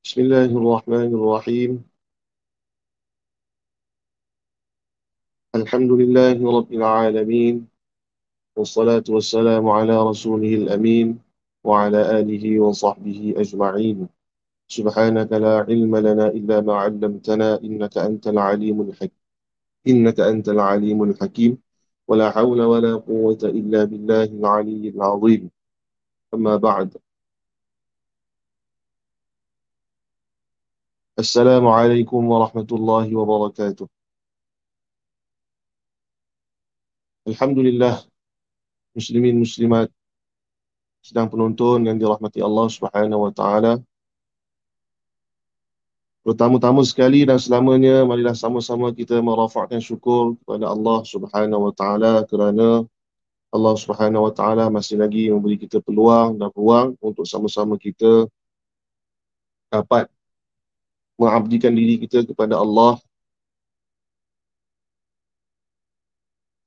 بسم الله الرحمن الرحيم. الحمد لله رب العالمين، والصلاة والسلام على رسوله الأمين وعلى آله وصحبه أجمعين. سبحانك لا علم لنا إلا ما علمتنا إنك أنت العليم الحكيم. ولا حول ولا قوة إلا بالله العلي العظيم. أما بعد، السلام عليكم ورحمة الله وبركاته. الحمد لله. Muslimin muslimat sedang penonton yang dirahmati Allah Subhanahu wa taala. Pertama-tama sekali dan selamanya, marilah sama-sama kita merafakkan syukur kepada Allah Subhanahu wa taala kerana Allah Subhanahu wa taala masih lagi memberi kita peluang dan ruang untuk sama-sama kita dapat mengabdikan diri kita kepada Allah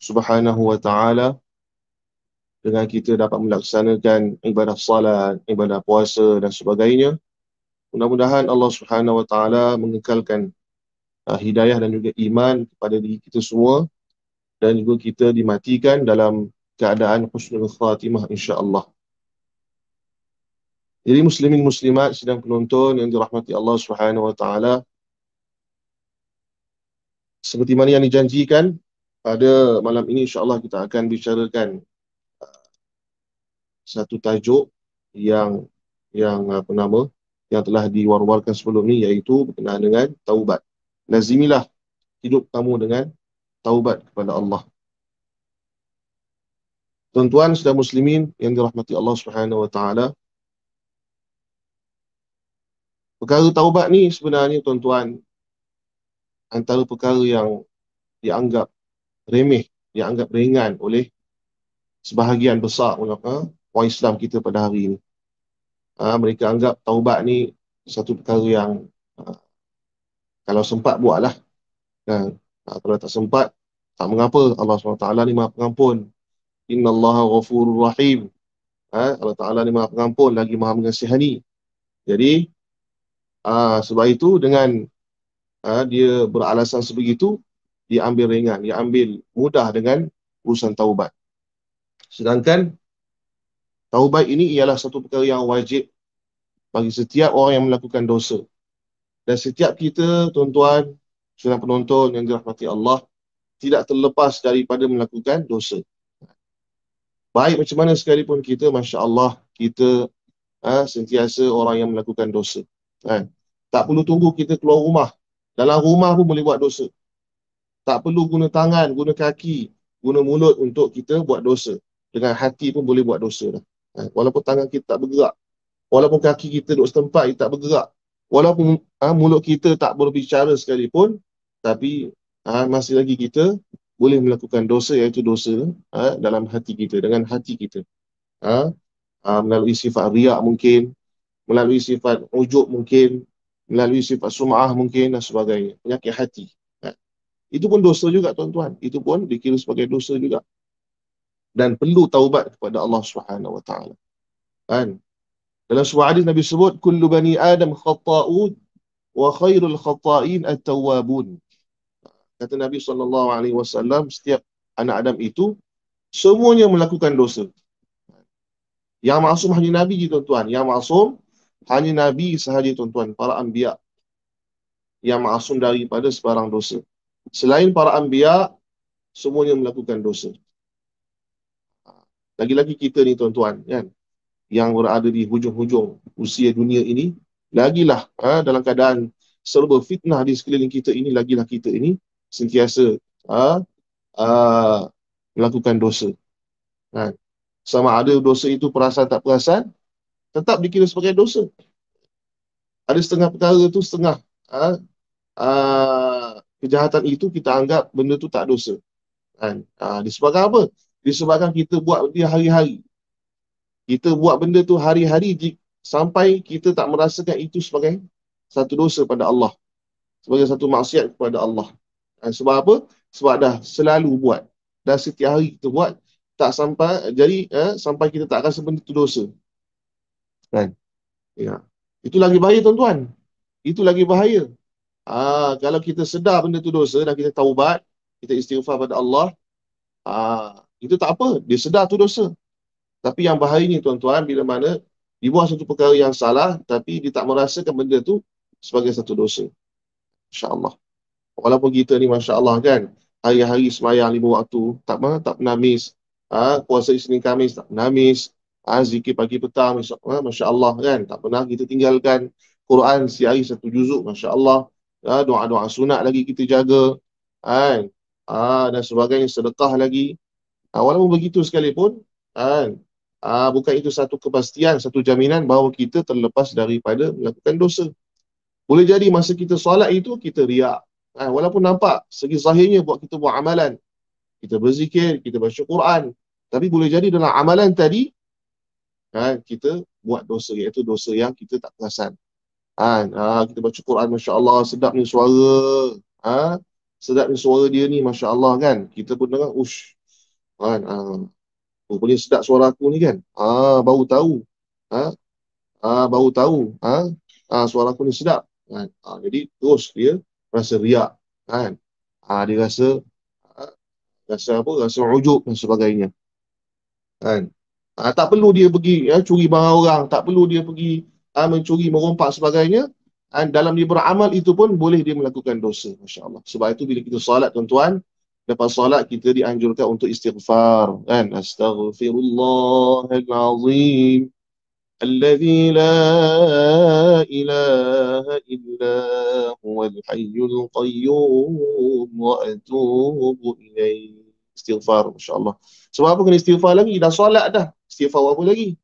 Subhanahu wa taala dengan kita dapat melaksanakan ibadah salat, ibadah puasa dan sebagainya. Mudah-mudahan Allah Subhanahu wa taala mengekalkan hidayah dan juga iman kepada diri kita semua, dan juga kita dimatikan dalam keadaan husnul khatimah insya-Allah. Jadi muslimin muslimat sedang penonton yang dirahmati Allah Subhanahu wa taala, seperti mana yang dijanjikan, pada malam ini insya-Allah kita akan bicarakan satu tajuk yang apa nama yang telah diwar-warkan sebelum ni, iaitu berkenaan dengan taubat. Lazimilah hidup kamu dengan taubat kepada Allah. Tuan-tuan sedang muslimin yang dirahmati Allah Subhanahu wa taala, perkara taubat ni sebenarnya tuan-tuan antara perkara yang dianggap remeh, dianggap ringan oleh sebahagian besar ulama orang Islam kita pada hari ini. Mereka anggap taubat ni satu perkara yang kalau sempat buatlah, kan? Kalau tak sempat, tak mengapa. Allah SWT ni Maha Pengampun. Innallaha ghafurur rahim. Allah Ta'ala ni Maha Pengampun lagi Maha Mengasihani. Jadi sebab itu dengan dia beralasan sebegitu, dia ambil ringan, dia ambil mudah dengan urusan taubat. Sedangkan taubat ini ialah satu perkara yang wajib bagi setiap orang yang melakukan dosa. Dan setiap kita, tuan-tuan, sedang penonton yang dirahmati Allah, tidak terlepas daripada melakukan dosa. Baik macam mana sekalipun kita, Masya Allah, kita sentiasa orang yang melakukan dosa. Tak perlu tunggu kita keluar rumah. Dalam rumah pun boleh buat dosa. Tak perlu guna tangan, guna kaki, guna mulut untuk kita buat dosa. Dengan hati pun boleh buat dosa dah. Walaupun tangan kita tak bergerak, walaupun kaki kita duduk setempat, kita tak bergerak, walaupun mulut kita tak berbicara sekalipun, tapi masih lagi kita boleh melakukan dosa, iaitu dosa dalam hati kita, dengan hati kita. Melalui sifat riak mungkin, melalui sifat ujub mungkin, melalui sifat sum'ah mungkin dan sebagainya. Penyakit hati. Itu pun dosa juga, tuan-tuan. Itu pun dikira sebagai dosa juga. Dan perlu taubat kepada Allah Subhanahu wa taala. Kan? Dalam sebuah hadis Nabi sebut, kullu bani Adam khata'un wa khairul khata'in at-tawwabun. Kata Nabi SAW, setiap anak Adam itu semuanya melakukan dosa. Yang maksum hanya Nabi je, tuan-tuan. Yang maksum hanya Nabi sahaja, tuan-tuan. Para anbiya yang maksum daripada sebarang dosa. Selain para anbiya, semuanya melakukan dosa. Lagi-lagi kita ni, tuan-tuan, kan, yang berada di hujung-hujung usia dunia ini, lagilah dalam keadaan serba fitnah di sekeliling kita ini, lagilah kita ini sentiasa melakukan dosa. Sama ada dosa itu perasan tak perasan, tetap dikira sebagai dosa. Ada setengah perkara tu, setengah kejahatan itu kita anggap benda tu tak dosa. Disebabkan apa? Disebabkan kita buat dia hari-hari. Kita buat benda tu hari-hari sampai kita tak merasakan itu sebagai satu dosa pada Allah, sebagai satu maksiat kepada Allah. Sebab apa? Sebab dah selalu buat. Dah setiap hari kita buat, tak sampai jadi sampai kita tak rasa benda tu dosa. Kan? Ya. Itu lagi bahaya, tuan-tuan. Itu lagi bahaya. Kalau kita sedar benda tu dosa dan kita taubat, kita istighfar pada Allah, itu tak apa, dia sedar tu dosa. Tapi yang bahaya ni tuan-tuan, bila mana dia buat satu perkara yang salah, tapi dia tak merasakan benda tu sebagai satu dosa. InsyaAllah. Walaupun kita ni Masya Allah kan, hari-hari semayang 5 waktu, tak pernah miss. Puasa Isnin Khamis, tak pernah miss. Zikir pagi petang, Masya Allah kan, tak pernah kita tinggalkan. Quran sehari 1 juzuk, Masya Allah. Doa-doa sunat lagi kita jaga. Kan? Dan sebagainya, sedekah lagi. Walaupun begitu sekalipun, kan, bukan itu satu kepastian, satu jaminan bahawa kita terlepas daripada melakukan dosa. Boleh jadi masa kita solat itu, kita riak. Walaupun nampak segi zahirnya buat kita buat amalan. Kita berzikir, kita baca Quran. Tapi boleh jadi dalam amalan tadi, kita buat dosa, iaitu dosa yang kita tak perasan. Kita baca Quran, Masya Allah, sedap ni suara. Sedap ni suara dia ni, Masya Allah kan. Kita pun dengar, ush. Rupanya sedap suara aku ni kan. Baru tahu. Baru tahu. Suara aku ni sedap. Jadi terus dia rasa riak. Dia rasa apa? Rasa ujub dan sebagainya. Tak perlu dia pergi curi barang orang. Tak perlu dia pergi mencuri, merompak sebagainya. Dalam dia beramal itu pun boleh dia melakukan dosa. Masya Allah. Sebab itu bila kita salat tuan-tuan, lepas salat kita dianjurkan untuk istighfar. Astaghfirullahalazim. الذي لا إله إلا هو الحي القيوم وأتوب إليه. Istighfar, Masya Allah. Sebab apa kena istighfar lagi? Dah solat dah. Istighfar apa lagi?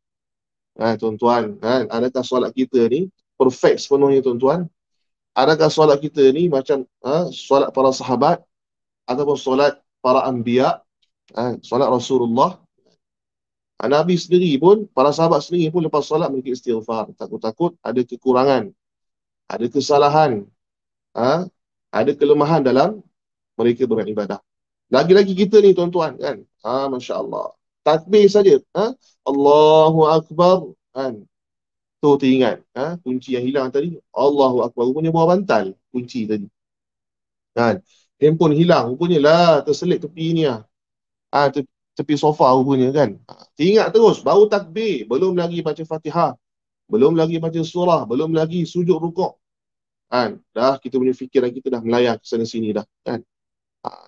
Tuan-tuan, adakah solat kita ni perfect sepenuhnya tuan-tuan? Adakah solat kita ni macam solat para sahabat ataupun solat para anbiya, solat Rasulullah? Nabi sendiri pun, para sahabat sendiri pun lepas solat mereka istighfar. Takut-takut ada kekurangan, ada kesalahan, ada kelemahan dalam mereka beribadah. Lagi-lagi kita ni tuan-tuan kan, Masya Allah. Takbir saja, Allahu Akbar, kan. Tu teringat, kunci yang hilang tadi, Allahu Akbar, rupanya bawah bantal, kunci tadi. Kan. Handphone hilang, rupanya lah, terselit tepi ni lah. Tepi sofa rupanya kan. Ingat terus, baru takbir, belum lagi baca Fatihah, belum lagi baca surah, belum lagi sujud rukuk. Dah kita punya fikiran kita dah melayang ke sana sini dah kan.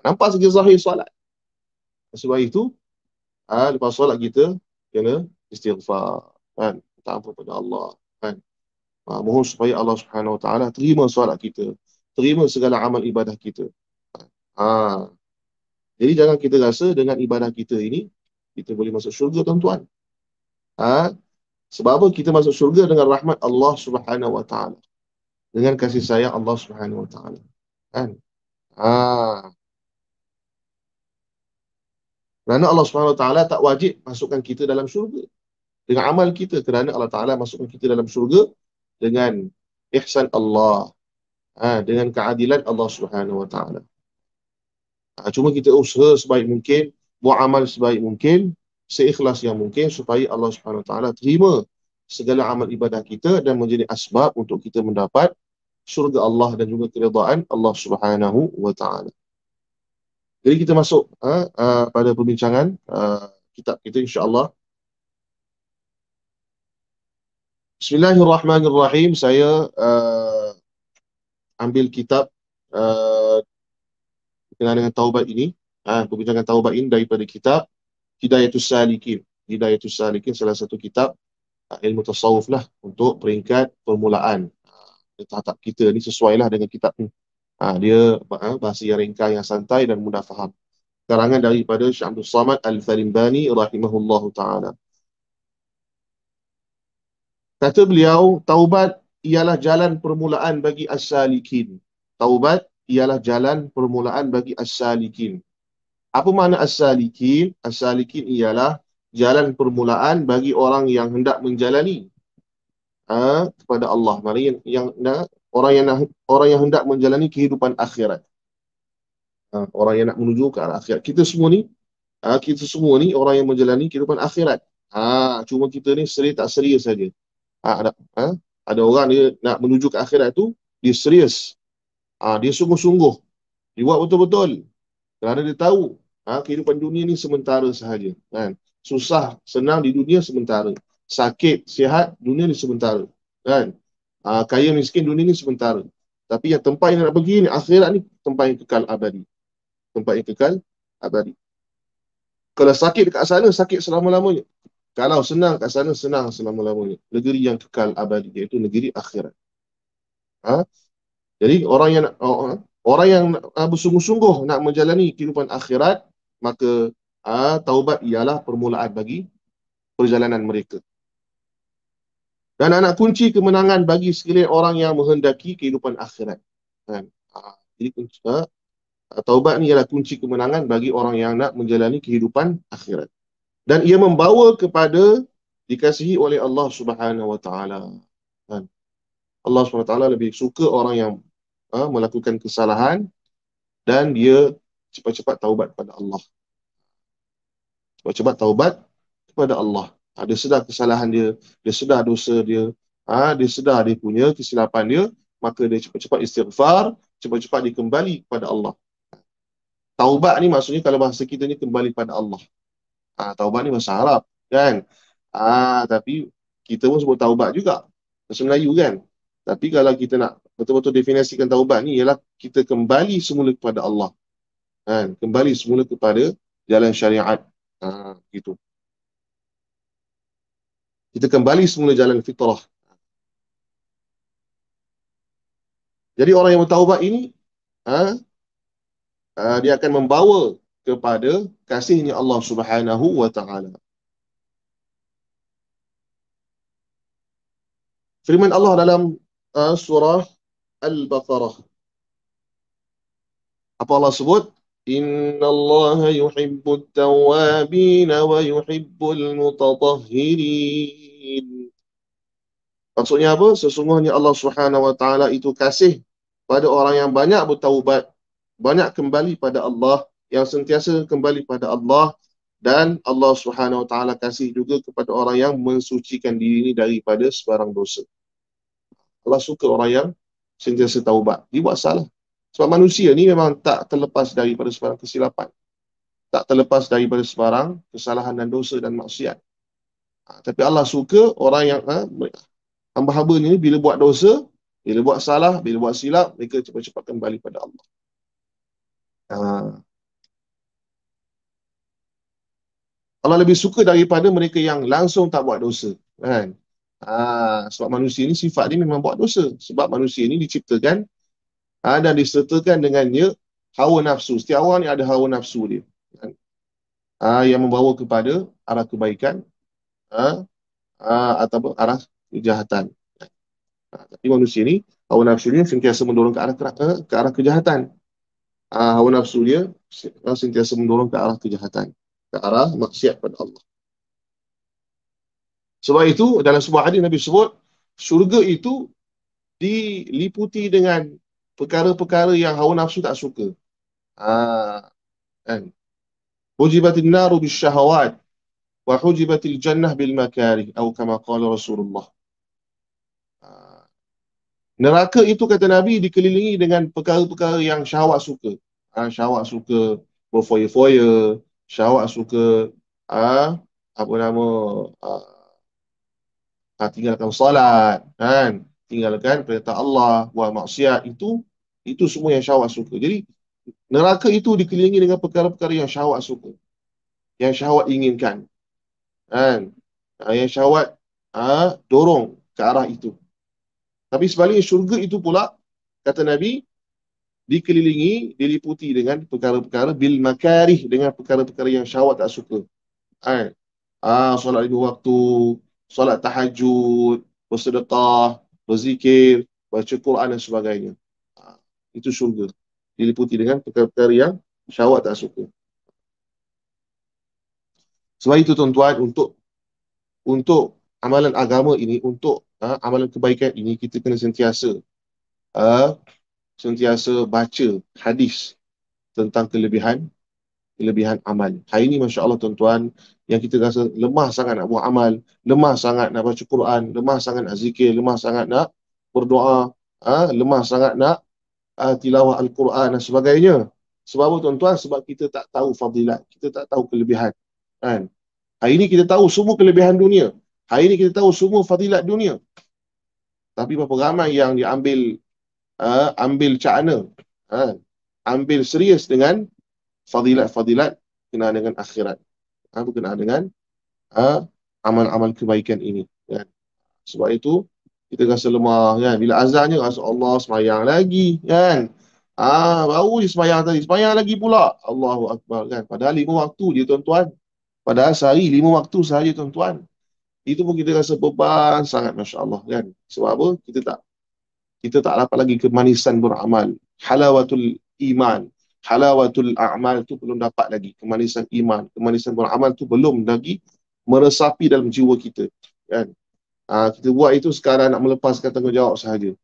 Nampak segi zahir solat. Sebab itu lepas solat kita kena istighfar kan, minta ampun pada Allah kan. Mohon supaya Allah Subhanahu Wa Taala terima solat kita, terima segala amal ibadah kita. Jadi jangan kita rasa dengan ibadah kita ini kita boleh masuk syurga tuan-tuan. Sebab apa? Kita masuk syurga dengan rahmat Allah Subhanahu Wa Taala, dengan kasih sayang Allah Subhanahu Wa Taala. Kan? Kerana Allah Subhanahu Wa Taala tak wajib masukkan kita dalam syurga dengan amal kita, kerana Allah Taala masukkan kita dalam syurga dengan ihsan Allah, dengan keadilan Allah Subhanahu Wa Taala. Cuma kita usaha sebaik mungkin, buat amal sebaik mungkin, seikhlas yang mungkin supaya Allah Subhanahu Wa Taala terima segala amal ibadah kita dan menjadi asbab untuk kita mendapat syurga Allah dan juga keridaan Allah Subhanahu Wa Taala. Jadi kita masuk pada perbincangan kitab kita insya-Allah. Bismillahirrahmanirrahim. Saya ambil kitab berkenaan dengan taubat ini, perbincangan taubat ini daripada kitab Hidayatus Salikin. Hidayatus Salikin salah satu kitab ilmu tasawuf lah untuk peringkat permulaan. Tahap kita ni sesuailah dengan kitab ni. Dia bahasa yang ringkas, yang santai dan mudah faham. Karangan daripada Syekh Abdul Samad Al-Farimbani rahimahullahu ta'ala. Kata beliau, taubat ialah jalan permulaan bagi as-salikin. Taubat ialah jalan permulaan bagi as-salikin. Apa makna as-salikin? As-salikin ialah jalan permulaan bagi orang yang hendak menjalani kepada Allah. Maksudnya orang yang hendak menjalani kehidupan akhirat. Orang yang nak menuju ke arah akhirat. Kita semua ni orang yang menjalani kehidupan akhirat. Cuma kita ni seria tak seria saja. Ada orang dia nak menuju ke akhirat tu, Dia serius. Dia sungguh-sungguh. Dia buat betul-betul. Kerana dia tahu kehidupan dunia ni sementara sahaja. Kan? Susah, senang di dunia sementara. Sakit, sihat, dunia ni sementara. Kan? Kaya, miskin, dunia ni sementara. Tapi yang tempat yang nak pergi ni, akhirat ni, tempat yang kekal abadi. Tempat yang kekal abadi. Kalau sakit dekat sana, sakit selama-lamanya. Kalau senang kat sana, senang selama-lamanya. Negeri yang kekal abadi, iaitu negeri akhirat. Ha? Jadi orang yang bersungguh-sungguh nak menjalani kehidupan akhirat, maka taubat ialah permulaan bagi perjalanan mereka. Dan anak kunci kemenangan bagi sekalian orang yang menghendaki kehidupan akhirat. Kan? Jadi taubat ni ialah kunci kemenangan bagi orang yang nak menjalani kehidupan akhirat. Dan ia membawa kepada dikasihi oleh Allah Subhanahu Wa Taala. Kan? Allah Subhanahu Wa Taala lebih suka orang yang melakukan kesalahan dan dia cepat-cepat taubat kepada Allah. Cepat-cepat taubat kepada Allah. Dia sedar kesalahan dia, dia sedar dosa dia, dia sedar dia punya kesilapan dia, maka dia cepat-cepat istighfar, cepat-cepat dia kembali kepada Allah. Taubat ni maksudnya kalau bahasa kita ni kembali kepada Allah. Taubat ni bahasa Arab, kan? Tapi kita pun sebut taubat juga. Bahasa Melayu kan? Tapi kalau kita nak betul-betul definisikan taubat ni ialah kita kembali semula kepada Allah. Kan? Kembali semula kepada jalan syariat. Gitu. Kita kembali semula jalan fitrah. Jadi orang yang bertaubat ini dia akan membawa kepada kasihnya Allah Subhanahu Wa Taala. Firman Allah dalam surah Al-Baqarah. Apa Allah sebut? Inna Allah yuhibbut tawabin wa yuhibbul mutatahhirin. Maksudnya apa? Sesungguhnya Allah Subhanahu Wa Taala itu kasih pada orang yang banyak bertaubat, banyak kembali pada Allah, yang sentiasa kembali pada Allah, dan Allah Subhanahu Wa Taala kasih juga kepada orang yang mensucikan diri ini daripada sebarang dosa. Allah suka orang yang sentiasa taubat. Dia buat salah. Sebab manusia ni memang tak terlepas daripada sebarang kesilapan. Tak terlepas daripada sebarang kesalahan dan dosa dan maksiat. Tapi Allah suka orang yang hamba-hamba ni bila buat dosa, bila buat salah, bila buat silap, mereka cepat-cepat kembali pada Allah. Allah lebih suka daripada mereka yang langsung tak buat dosa. Kan? Sebab manusia ni sifat dia memang buat dosa. Sebab manusia ni diciptakan dan disertakan dengannya hawa nafsu. Setiap orang ni ada hawa nafsu dia. Kan? Yang membawa kepada arah kebaikan atau arah kejahatan. Tapi manusia ni, hawa nafsu dia sentiasa mendorong ke arah kejahatan. Hawa nafsu dia sentiasa mendorong ke arah kejahatan, ke arah maksiat pada Allah. Sebab itu dalam sebuah hadis Nabi sebut, syurga itu diliputi dengan perkara-perkara yang hawa nafsu tak suka. Kan? Hujibatin naru bisyahawat wa hujibatil jannah bil makarih atau kama qala Rasulullah. Neraka itu kata Nabi dikelilingi dengan perkara-perkara yang syahwat suka. Syahwat suka berfoya-foya, syahwat suka apa nama tinggalkan salat, kan? Tinggalkan perintah Allah, buat maksiat, itu semua yang syahwat suka. Jadi neraka itu dikelilingi dengan perkara-perkara yang syahwat suka, yang syahwat inginkan, kan? Yang syahwat dorong ke arah itu. Tapi sebaliknya syurga itu pula kata Nabi dikelilingi, diliputi dengan perkara-perkara bil makarih, dengan perkara-perkara yang syahwat tak suka. Kan? Solat 5 waktu, solat tahajud, bersedekah, berzikir, baca Quran dan sebagainya. Itu syurga. Diliputi dengan perkara-perkara yang syahwat tak suka. Sebab itu tuan-tuan, untuk amalan agama ini, untuk amalan kebaikan ini, kita kena sentiasa baca hadis tentang kelebihan amal. Hari ini Masya Allah tuan-tuan, yang kita rasa lemah sangat nak buat amal, lemah sangat nak baca Quran, lemah sangat nak zikir, lemah sangat nak berdoa, lemah sangat nak tilawah Al-Quran dan sebagainya. Sebab apa tuan-tuan? Sebab kita tak tahu fadilat, kita tak tahu kelebihan. Kan? Hari ini kita tahu semua kelebihan dunia. Hari ini kita tahu semua fadilat dunia. Tapi berapa ramai yang diambil ambil cakna, ambil serius dengan fadilat-fadilat berkenaan dengan akhirat, berkenaan dengan amal-amal kebaikan ini. Kan? Sebab itu kita rasa lemah kan. Bila azannya rasa Allah semayang lagi kan. Baru je semayang tadi, semayang lagi pula. Allahu Akbar kan. Padahal 5 waktu je tuan-tuan. Padahal sehari 5 waktu sahaja tuan-tuan. Itu pun kita rasa beban sangat, masya-Allah kan. Sebab apa? Kita tak dapat lagi kemanisan beramal. Halawatul iman, halawatul a'mal tu belum dapat lagi. Kemanisan iman, kemanisan beramal tu belum lagi meresapi dalam jiwa kita kan. Kita buat itu sekarang nak melepaskan tanggungjawab sahaja.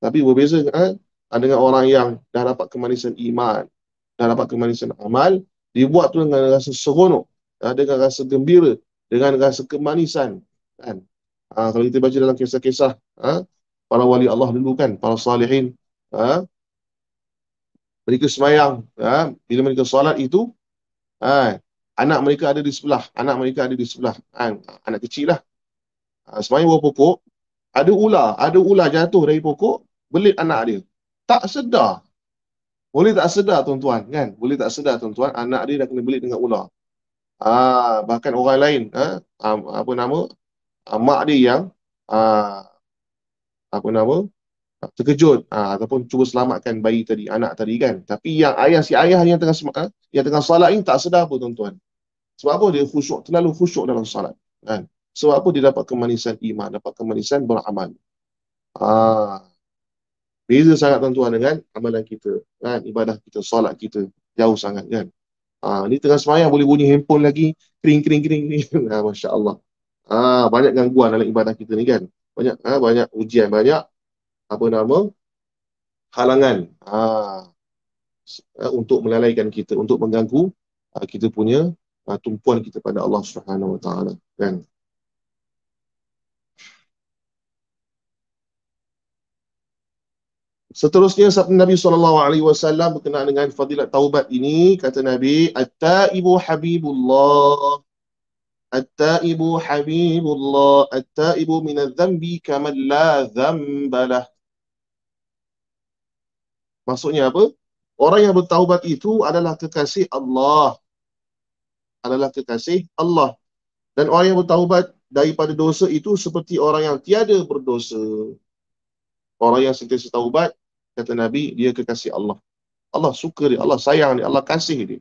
Tapi berbeza dengan orang yang dah dapat kemanisan iman, dah dapat kemanisan amal, dia buat tu dengan rasa seronok, dengan rasa gembira, dengan rasa kemanisan kan. Kalau kita baca dalam kisah-kisah para wali Allah dulu kan, para salihin, mereka semayang, bila mereka solat itu, anak mereka ada di sebelah, anak kecil lah, semayang bawah pokok, ada ular jatuh dari pokok, belit anak dia. Tak sedar. Boleh tak sedar tuan-tuan kan? Boleh tak sedar tuan-tuan, anak dia dah kena belit dengan ular. Bahkan orang lain, apa nama, mak dia yang terkejut ataupun cuba selamatkan bayi tadi, anak tadi kan. Tapi yang si ayah yang tengah salat ini tak sedar apa tuan-tuan. Sebab apa? Dia khusyuk, terlalu khusyuk dalam salat kan. Sebab apa? Dia dapat kemanisan iman, dapat kemanisan beramal. Beza sangat tuan-tuan dengan amalan kita kan, ibadah kita, solat kita jauh sangat kan. Ni tengah semayang boleh bunyi handphone lagi, kering kering kering ni. Masya-Allah. Banyak gangguan dalam ibadah kita ni kan. Banyak ujian, banyak halangan untuk melalaikan kita, untuk mengganggu kita punya tumpuan kita pada Allah Subhanahu Wa Taala kan. Seterusnya sabda Nabi SAW berkenaan dengan fadilat taubat ini, kata Nabi, at-taibu habibullah, at-taibu habibullah, at-taibu minadz-dzambi kaman la dzambalah. Maksudnya apa? Orang yang bertaubat itu adalah kekasih Allah. Adalah kekasih Allah. Dan orang yang bertaubat daripada dosa itu seperti orang yang tiada berdosa. Orang yang sentiasa taubat, kata Nabi, dia kekasih Allah. Allah suka dia, Allah sayang dia, Allah kasih dia.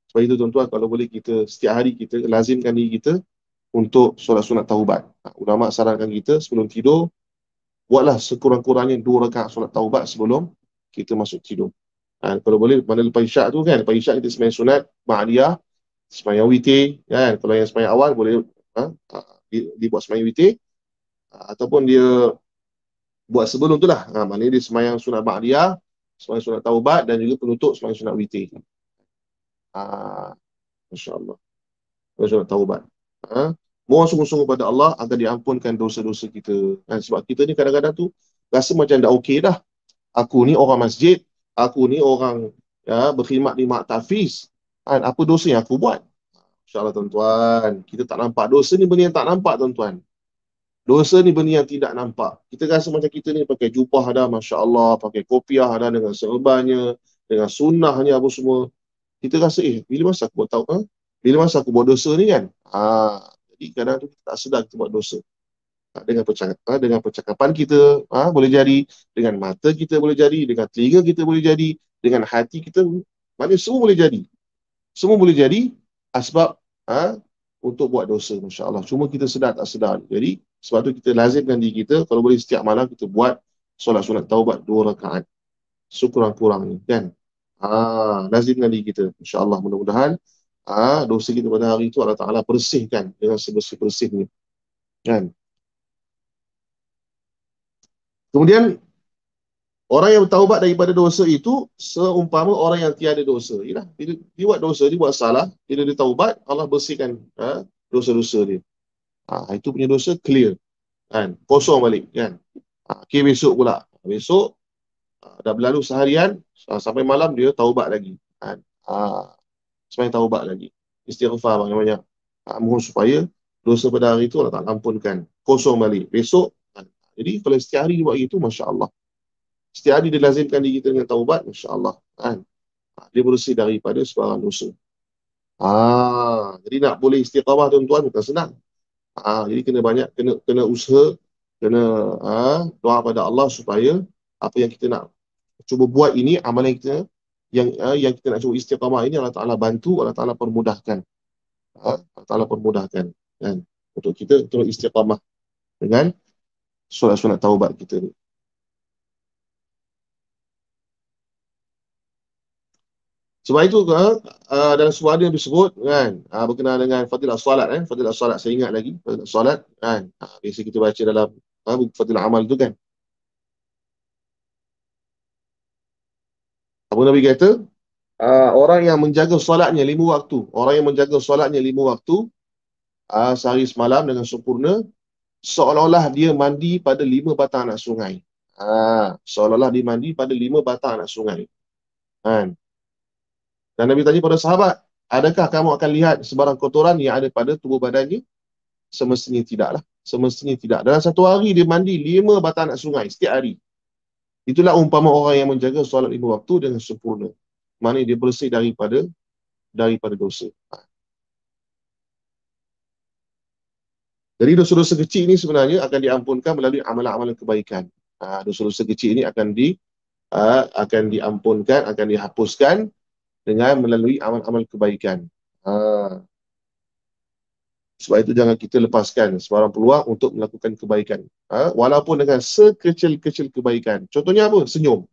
Sebab itu tuan-tuan, kalau boleh kita setiap hari kita lazimkan diri kita untuk solat sunat taubat. Ulama sarankan kita sebelum tidur, buatlah sekurang-kurangnya 2 rakaat solat taubat sebelum kita masuk tidur. Kalau boleh, pada lepas isyak tu kan, lepas isyak kita sembahyang sunat ba'diyah, sembahyang witir kan. Kalau yang sembahyang awal boleh dibuat sembahyang witir, ataupun dia buat sebelum tu lah. Maknanya dia sembahyang sunat ba'diyah, sembahyang sunat taubat, dan juga penutup sembahyang sunat witir. Masya-Allah. Sunat taubat. Mohon sungguh-sungguh pada Allah agar diampunkan dosa-dosa kita. Sebab kita ni kadang-kadang tu rasa macam dah okey dah. Aku ni orang masjid, aku ni orang berkhidmat di mak tafiz. Apa dosa yang aku buat? InsyaAllah tuan-tuan, kita tak nampak. Dosa ni benda yang tak nampak tuan-tuan. Dosa ni benda yang tidak nampak. Kita rasa macam kita ni pakai jubah dah, masya-Allah, pakai kopiah dah dengan serbannya, dengan sunnahnya apa semua. Kita rasa bila masa aku buat tahu bila masa aku buat dosa ni kan. Jadi kadang tu kita tak sedar kita buat dosa. Dengan percakapan kita boleh jadi, dengan mata kita boleh jadi, dengan telinga kita boleh jadi, dengan hati kita, maknanya semua boleh jadi. Semua boleh jadi sebab untuk buat dosa, masya-Allah. Cuma kita sedar tak sedar. Jadi sebab tu kita lazimkan diri kita, kalau boleh setiap malam kita buat solat sunat taubat 2 rakaat sekurang-kurangnya kan. Lazimkan diri kita, insya-Allah. Mudah-mudahan dosa kita pada hari itu Allah Ta'ala bersihkan dengan sebersih-bersihnya kan. Kemudian orang yang bertaubat daripada dosa itu seumpama orang yang tiada dosa. Yalah, bila dia buat dosa, dia buat salah, bila dia taubat, Allah bersihkan dosa-dosa dia. Itu punya dosa clear, kan? Kosong balik, kan? Okay, besok pula. Besok, dah berlalu seharian, sampai malam dia taubat lagi. Kan? Sampai taubat lagi. Istighfar banyak-banyak. Mohon supaya dosa pada hari itu Allah Ta'ala ampunkan. Kosong balik. Besok, kan? Jadi kalau setiap hari dia buat itu, Masya Allah. Setiap hari dia lazimkan diri kita dengan taubat, Masya Allah. Kan? Dia bersih daripada sebarang dosa. Jadi nak boleh istiqamah tuan-tuan bukan senang. Jadi kena banyak, kena usaha, kena doa pada Allah supaya apa yang kita nak cuba buat ini, amalan kita yang kita nak cuba istiqamah ini, Allah Ta'ala bantu, Allah Ta'ala permudahkan. Allah Ta'ala permudahkan, kan? Untuk kita terus istiqamah dengan solat-solat taubat kita ni. Sebab itu dalam sebuah hadis disebut, kan, berkenaan dengan fadilah solat, kan? Fadilah solat, saya ingat lagi fadilah solat, kan? Biasa kita baca dalam buku fadilah amal tu, kan. Apa Nabi kata? Orang yang menjaga solatnya 5 waktu, orang yang menjaga solatnya 5 waktu, sehari semalam dengan sempurna, seolah-olah dia mandi pada 5 batang anak sungai. Seolah-olah dia mandi pada 5 batang anak sungai, kan. Dan Nabi tanya pada sahabat, adakah kamu akan lihat sebarang kotoran yang ada pada tubuh badannya? Semestinya tidaklah. Semestinya tidak. Dalam satu hari dia mandi 5 batang anak sungai setiap hari. Itulah umpama orang yang menjaga solat 5 waktu dengan sempurna. Maknanya dia bersih daripada dosa. Jadi dosa-dosa kecil ini sebenarnya akan diampunkan melalui amalan-amalan kebaikan. Dosa-dosa kecil ini akan diampunkan, akan dihapuskan dengan melalui amal-amal kebaikan. Sebab itu jangan kita lepaskan sebarang peluang untuk melakukan kebaikan. Walaupun dengan sekecil-kecil kebaikan. Contohnya apa? Senyum.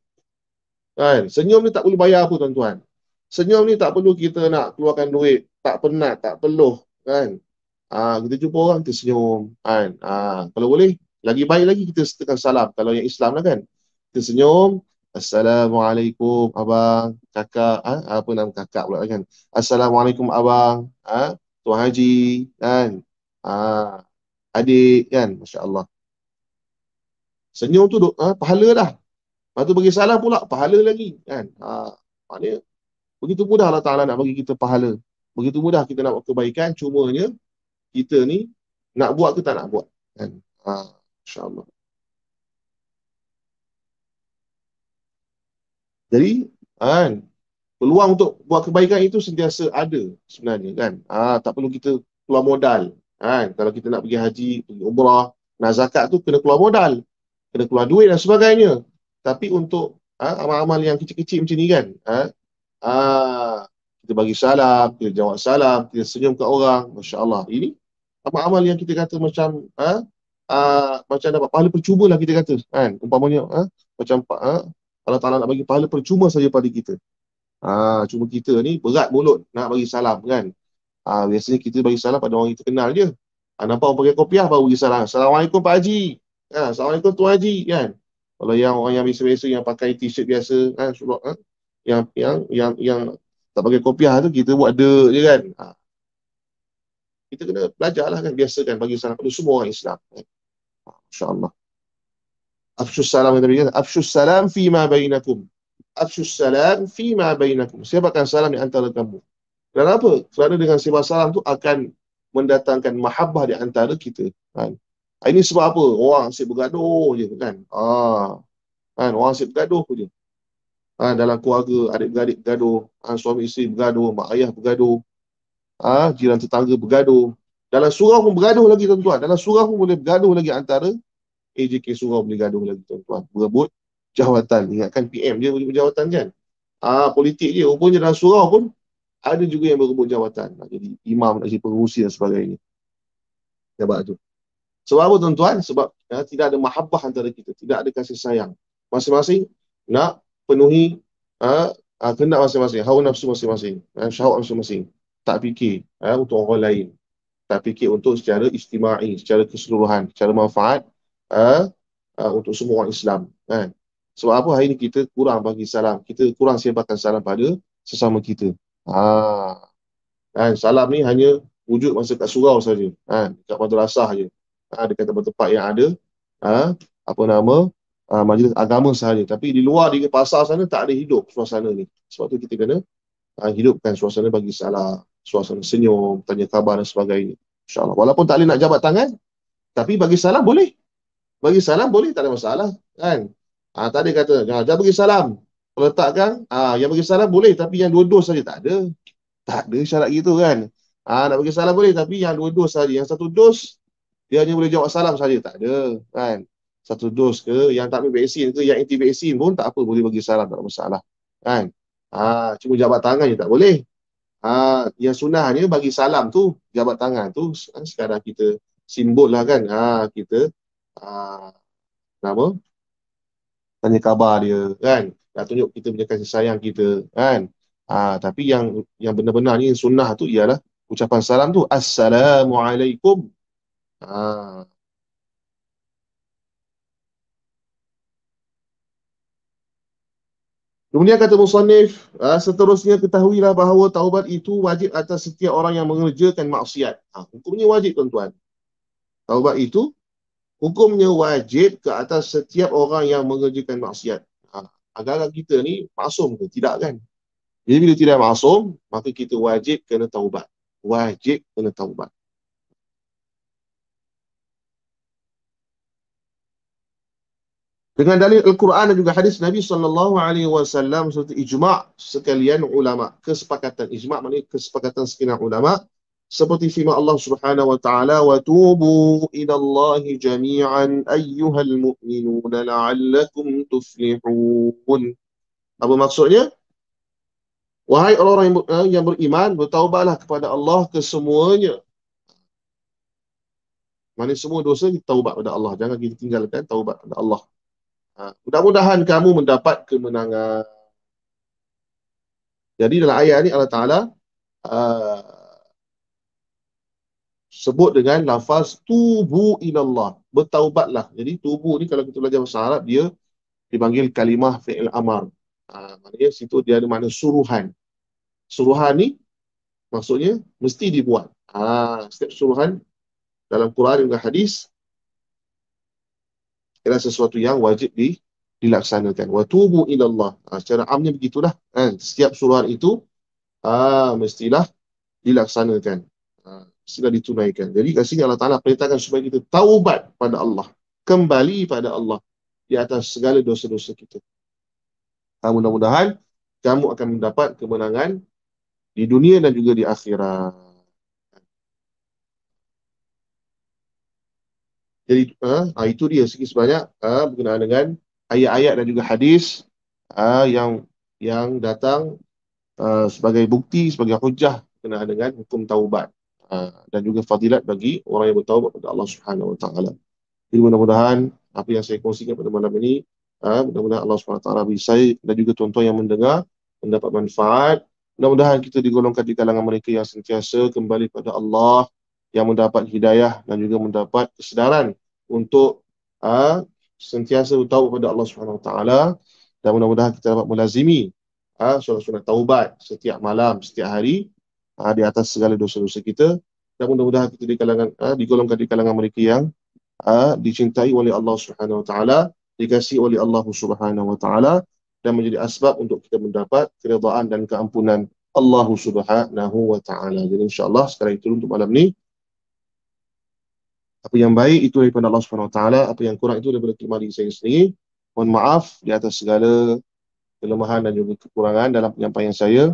Kan? Senyum ni tak perlu bayar apa, tuan-tuan. Senyum ni tak perlu kita nak keluarkan duit. Tak penat, tak peluh. Kan? Kita jumpa orang, kita senyum. Kan? Kalau boleh, lagi baik lagi kita sertakan salam. Kalau yang Islam lah, kan. Kita senyum. Assalamualaikum abang, kakak. Apa nama kakak pula, kan? Assalamualaikum abang. Tuan Haji, kan? Adik, kan? Masya Allah. Senyum tu pahala dah. Lepas tu bagi salam pula, pahala lagi, kan? Maknanya, begitu mudah Allah Ta'ala nak bagi kita pahala. Begitu mudah kita nak buat kebaikan, cumanya kita ni nak buat ke tak nak buat, kan? Masya Allah. Jadi, kan, peluang untuk buat kebaikan itu sentiasa ada sebenarnya, kan. Tak perlu kita keluar modal, kan. Kalau kita nak pergi haji, pergi umrah, nak zakat tu kena keluar modal, kena keluar duit dan sebagainya. Tapi untuk amal-amal yang kecil-kecil macam ni, kan, kita bagi salam, kita jawab salam, kita senyum ke orang, Masya Allah. Ini amal-amal yang kita kata macam dapat pahala percuma lah, kita kata, kan. Umpamanya macam Allah Ta'ala nak bagi pahala percuma saja pada kita. Cuma kita ni berat mulut nak bagi salam, kan. Biasanya kita bagi salam pada orang kita kenal je. Nampak orang pakai kopiah baru bagi salam. Assalamualaikum Pak Haji. Assalamualaikum Tuan Haji, kan. Kalau yang orang yang biasa-biasa yang pakai t-shirt biasa, kan, yang tak pakai kopiah tu kita buat je, kan. Kita kena belajar lah, kan, biasakan bagi salam pada semua orang Islam, kan. Masya-Allah. Afshus salam, kata Nabi, afshus salam fima bainakum. Afshus salam fima bainakum. Sebarkan salam di antara kamu. Kenapa? Kerana dengan sebar salam tu akan mendatangkan mahabbah di antara kita, kan. Ini sebab apa? Orang asyik bergaduh je, kan. Kan, orang asyik bergaduh je. Dalam keluarga, adik-beradik bergaduh, suami isteri bergaduh, mak ayah bergaduh, jiran tetangga bergaduh. Dalam surau pun bergaduh lagi, tuan-tuan. Dalam surau pun boleh bergaduh lagi antara AJK surau, boleh gaduh lagi, tuan-tuan. Berebut jawatan. Ingatkan PM je berebut jawatan, kan. Politik je. Rupanya dalam surau pun ada juga yang berebut jawatan. Jadi imam nak jadi pengurusi dan sebagainya. Sebab tu. Sebab apa, tuan-tuan? Sebab tidak ada mahabbah antara kita. Tidak ada kasih sayang. Masing-masing nak penuhi kehendak masing-masing. Hawa nafsu masing-masing. Syahwat masing-masing. Tak fikir untuk orang lain. Tak fikir untuk secara istimai, secara keseluruhan, secara manfaat untuk semua orang Islam, kan. Sebab apa hari ni kita kurang bagi salam, kita kurang sebarkan salam pada sesama kita. Kan, salam ni hanya wujud masa kat surau saja, dekat madrasah je, dekat tempat-tempat yang ada apa nama majlis agama sahaja. Tapi di luar di pasar sana tak ada hidup suasana ni. Sebab tu kita kena hidupkan suasana bagi salam, suasana senyum, tanya khabar dan sebagainya. InsyaAllah. Walaupun tak boleh nak jabat tangan, tapi bagi salam boleh. Bagi salam boleh, tak ada masalah. Kan? Tadi kata, jangan bagi salam. Kalau letakkan, yang bagi salam boleh, tapi yang dua dos saja tak ada. Tak ada syarat gitu kan. Nak bagi salam boleh, tapi yang dua dos saja. Yang satu dos, dia hanya boleh jawab salam saja. Tak ada. Kan? Satu dos ke, yang tak ambil vaksin ke, yang anti vaksin pun tak apa, boleh bagi salam, tak ada masalah. Kan? Cuma jabat tangan je tak boleh. Yang sunnahnya bagi salam tu, jabat tangan tu, sekarang kita simbol lah kan. Kita nama tanya khabar dia kan, nak tunjuk kita punya kasih sayang kita kan. Tapi yang benar-benar ni sunnah tu ialah ucapan salam tu, Assalamualaikum. ha, Kemudian kata musannif, seterusnya ketahuilah bahawa taubat itu wajib atas setiap orang yang mengerjakan maksiat. Hukumnya wajib tuan-tuan. Taubat itu hukumnya wajib ke atas setiap orang yang mengerjakan maksiat. Agak-agak kita ni maksum ke? Tidak kan? Jadi bila tidak maksum, maka kita wajib kena taubat. Wajib kena taubat. Dengan dalil Al-Quran dan juga hadis Nabi SAW serta ijma' sekalian ulama. Kesepakatan ijma' maknanya kesepakatan sekalian ulama. Seperti firman Allah Subhanahu wa taala, wa tubu ila Allah jami'an ayyuhal mu'minuna la'allakum tuflihun. Apa maksudnya? Wahai orang-orang yang beriman, bertaubatlah kepada Allah kesemuanya. Mana semua dosa kita taubat pada Allah. Jangan kita tinggalkan taubat pada Allah. Mudah-mudahan kamu mendapat kemenangan. Jadi dalam ayat ni Allah Ta'ala sebut dengan lafaz tubu ilallah. Bertaubatlah. Jadi tubu ni kalau kita belajar bahasa Arab, dia dipanggil kalimah fi'il amar. Maknanya situ dia ada makna suruhan. Suruhan ni maksudnya mesti dibuat. Setiap suruhan dalam Quran dan hadis ialah sesuatu yang wajib dilaksanakan. Wa tubu ilallah. Secara amnya begitulah. Setiap suruhan itu mestilah dilaksanakan. Mestilah ditunaikan. Jadi kat sini Allah Ta'ala perintahkan supaya kita taubat pada Allah. Kembali pada Allah di atas segala dosa-dosa kita. Mudah-mudahan kamu akan mendapat kemenangan di dunia dan juga di akhirat. Jadi itu dia sikit sebanyak berkenaan dengan ayat-ayat dan juga hadis yang datang sebagai bukti, sebagai hujah berkenaan dengan hukum taubat dan juga fadilat bagi orang yang bertaubat kepada Allah Subhanahu Wa Taala. Jadi mudah-mudahan apa yang saya kongsikan pada malam ini, mudah-mudahan Allah Subhanahu Wa Taala beri saya dan juga tuan-tuan yang mendengar mendapat manfaat. Mudah-mudahan kita digolongkan di kalangan mereka yang sentiasa kembali kepada Allah, yang mendapat hidayah dan juga mendapat kesedaran untuk sentiasa bertaubat kepada Allah Subhanahu Wa Taala, dan mudah-mudahan kita dapat melazimi sunat-sunat taubat setiap malam, setiap hari di atas segala dosa-dosa kita, dan mudah-mudahan kita digolongkan di kalangan mereka yang dicintai oleh Allah Subhanahu Wa Taala, dikasihi oleh Allah Subhanahu Wa Taala, dan menjadi asbab untuk kita mendapat keridaan dan keampunan Allah Subhanahu Wa Taala. Jadi insya-Allah sekarang itu untuk malam ni. Apa yang baik itu daripada Allah Subhanahu Wa Taala, apa yang kurang itu daripada kelemahan diri saya sendiri. Mohon maaf di atas segala kelemahan dan juga kekurangan dalam penyampaian saya.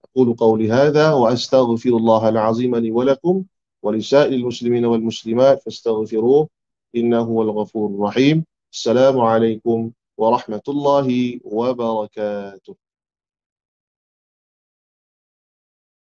Aqulu qawli hadza wa astaghfirullahal azim li wa lakum wa lisa'il muslimin wal muslimat fastaghfiruh innahu wal ghafurur rahim. Assalamualaikum warahmatullahi wabarakatuh.